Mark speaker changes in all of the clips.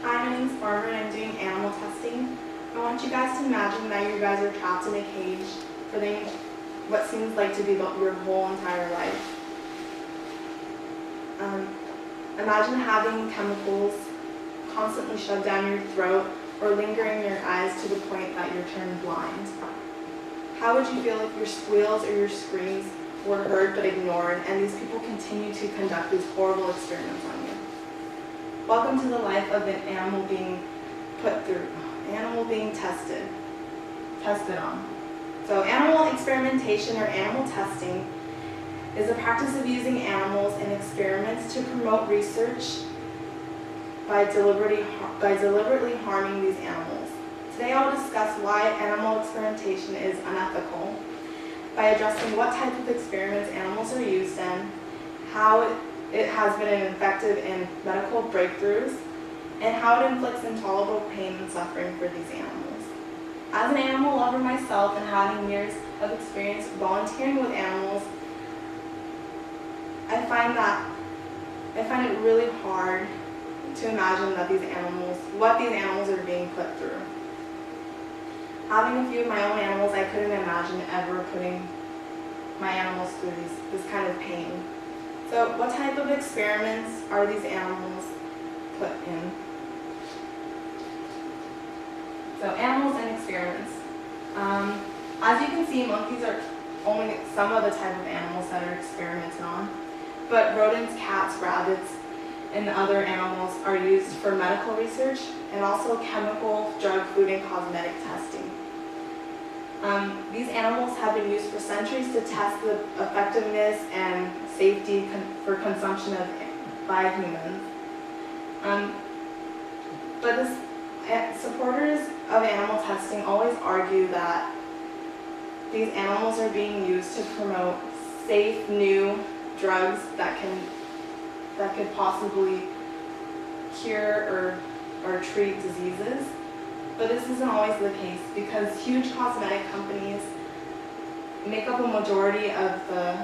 Speaker 1: Hi, my name is Barbara and I'm doing animal testing. I want you guys to imagine that you guys are trapped in a cage for what seems like to be your whole entire life. Imagine having chemicals constantly shoved down your throat or lingering in your eyes to the point that you're turned blind. How would you feel if your squeals or your screams were heard but ignored and these people continue to conduct these horrible experiments on you? Welcome to the life of an animal being tested on. So animal experimentation or animal testing is the practice of using animals in experiments to promote research by deliberately harming these animals. Today I'll discuss why animal experimentation is unethical by addressing what type of experiments animals are used in, how it has been effective in medical breakthroughs, and how it inflicts intolerable pain and suffering for these animals. As an animal lover myself and having years of experience volunteering with animals, I find it really hard to imagine that what these animals are being put through. Having a few of my own animals, I couldn't imagine ever putting my animals through this kind of pain. So what type of experiments are these animals put in? So animals and experiments. As you can see, monkeys are only some of the type of animals that are experimented on, but rodents, cats, rabbits, and other animals are used for medical research and also chemical, drug, food, and cosmetic testing. These animals have been used for centuries to test the effectiveness and safety for consumption by humans. But supporters of animal testing always argue that these animals are being used to promote safe, new drugs that could possibly cure or treat diseases. But this isn't always the case because huge cosmetic companies make up a majority of the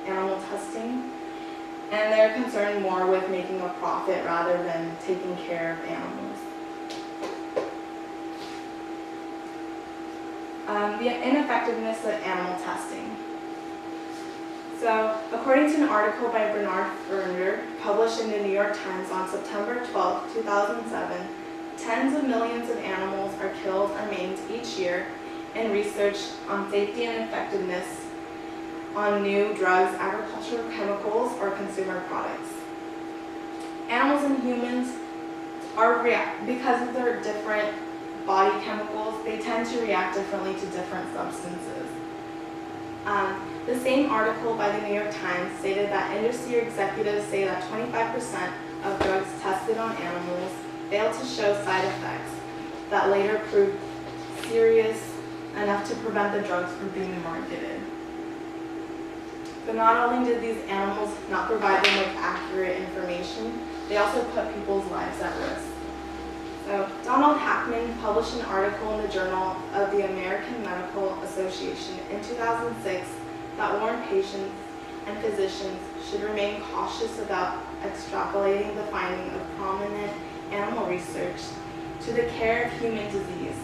Speaker 1: animal testing, and they're concerned more with making a profit rather than taking care of animals. The ineffectiveness of animal testing. So, according to an article by Bernard Ferner, published in the New York Times on September 12, 2007, tens of millions of animals are killed or maimed each year in research on safety and effectiveness on new drugs, agricultural chemicals, or consumer products. Animals and humans because of their different body chemicals, they tend to react differently to different substances. The same article by the New York Times stated that industry executives say that 25% of drugs tested on animals fail to show side effects that later proved serious enough to prevent the drugs from being marketed. So not only did these animals not provide them with accurate information, they also put people's lives at risk. So Donald Hackman published an article in the Journal of the American Medical Association in 2006 that warned patients and physicians should remain cautious about extrapolating the finding of prominent animal research to the care of human disease.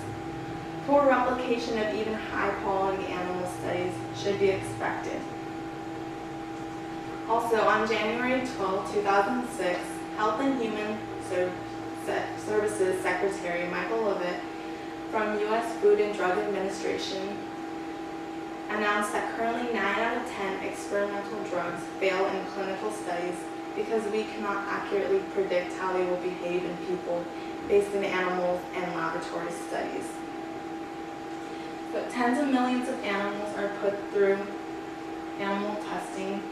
Speaker 1: Poor replication of even high-quality animal studies should be expected. Also, on January 12, 2006, Health and Human Services Secretary Michael Levitt from U.S. Food and Drug Administration announced that currently 9 out of 10 experimental drugs fail in clinical studies because we cannot accurately predict how they will behave in people based in animals and laboratory studies. But tens of millions of animals are put through animal testing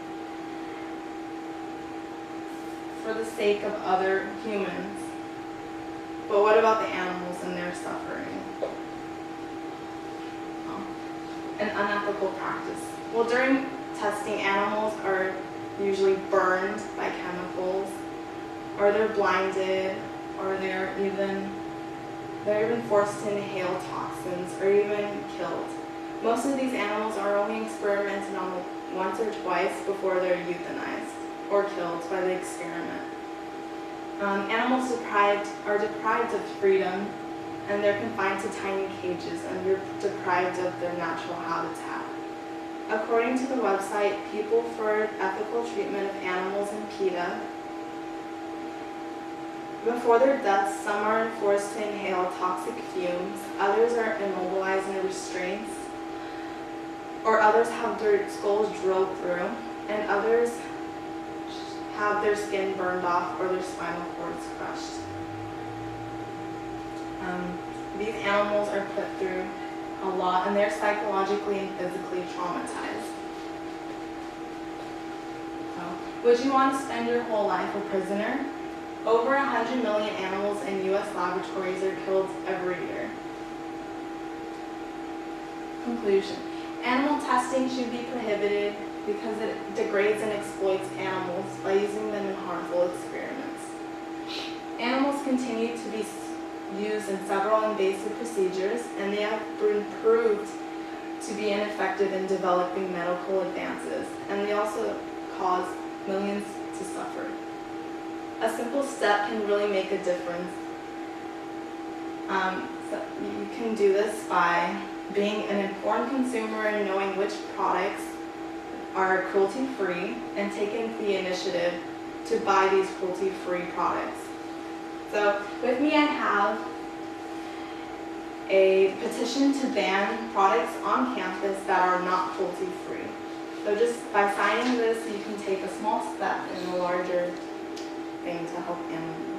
Speaker 1: for the sake of other humans. But what about the animals and their suffering? An unethical practice. Well, during testing, animals are usually burned by chemicals, or they're blinded, or they're even forced to inhale toxins, or even killed. Most of these animals are only experimented on once or twice before they're euthanized or killed by the experiment. Animals are deprived of freedom, and they're confined to tiny cages, and they're deprived of their natural habitat. According to the website People for Ethical Treatment of Animals in PETA, before their deaths, some are forced to inhale toxic fumes, others are immobilized in restraints, or others have their skulls drilled through, and others have their skin burned off or their spinal cords crushed. These animals are put through a lot, and they're psychologically and physically traumatized. So, would you want to spend your whole life a prisoner? Over 100 million animals in U.S. laboratories are killed every year. Conclusion. Animal testing should be prohibited because it degrades and exploits animals by using them in harmful experiments. Animals continue to be used in several invasive procedures, and they have been proved to be ineffective in developing medical advances, and they also cause millions to suffer. A simple step can really make a difference. So you can do this by being an informed consumer and knowing which products are cruelty-free and taking the initiative to buy these cruelty-free products. So with me I have a petition to ban products on campus that are not cruelty-free. So just by signing this, you can take a small step in a larger thing to help animals.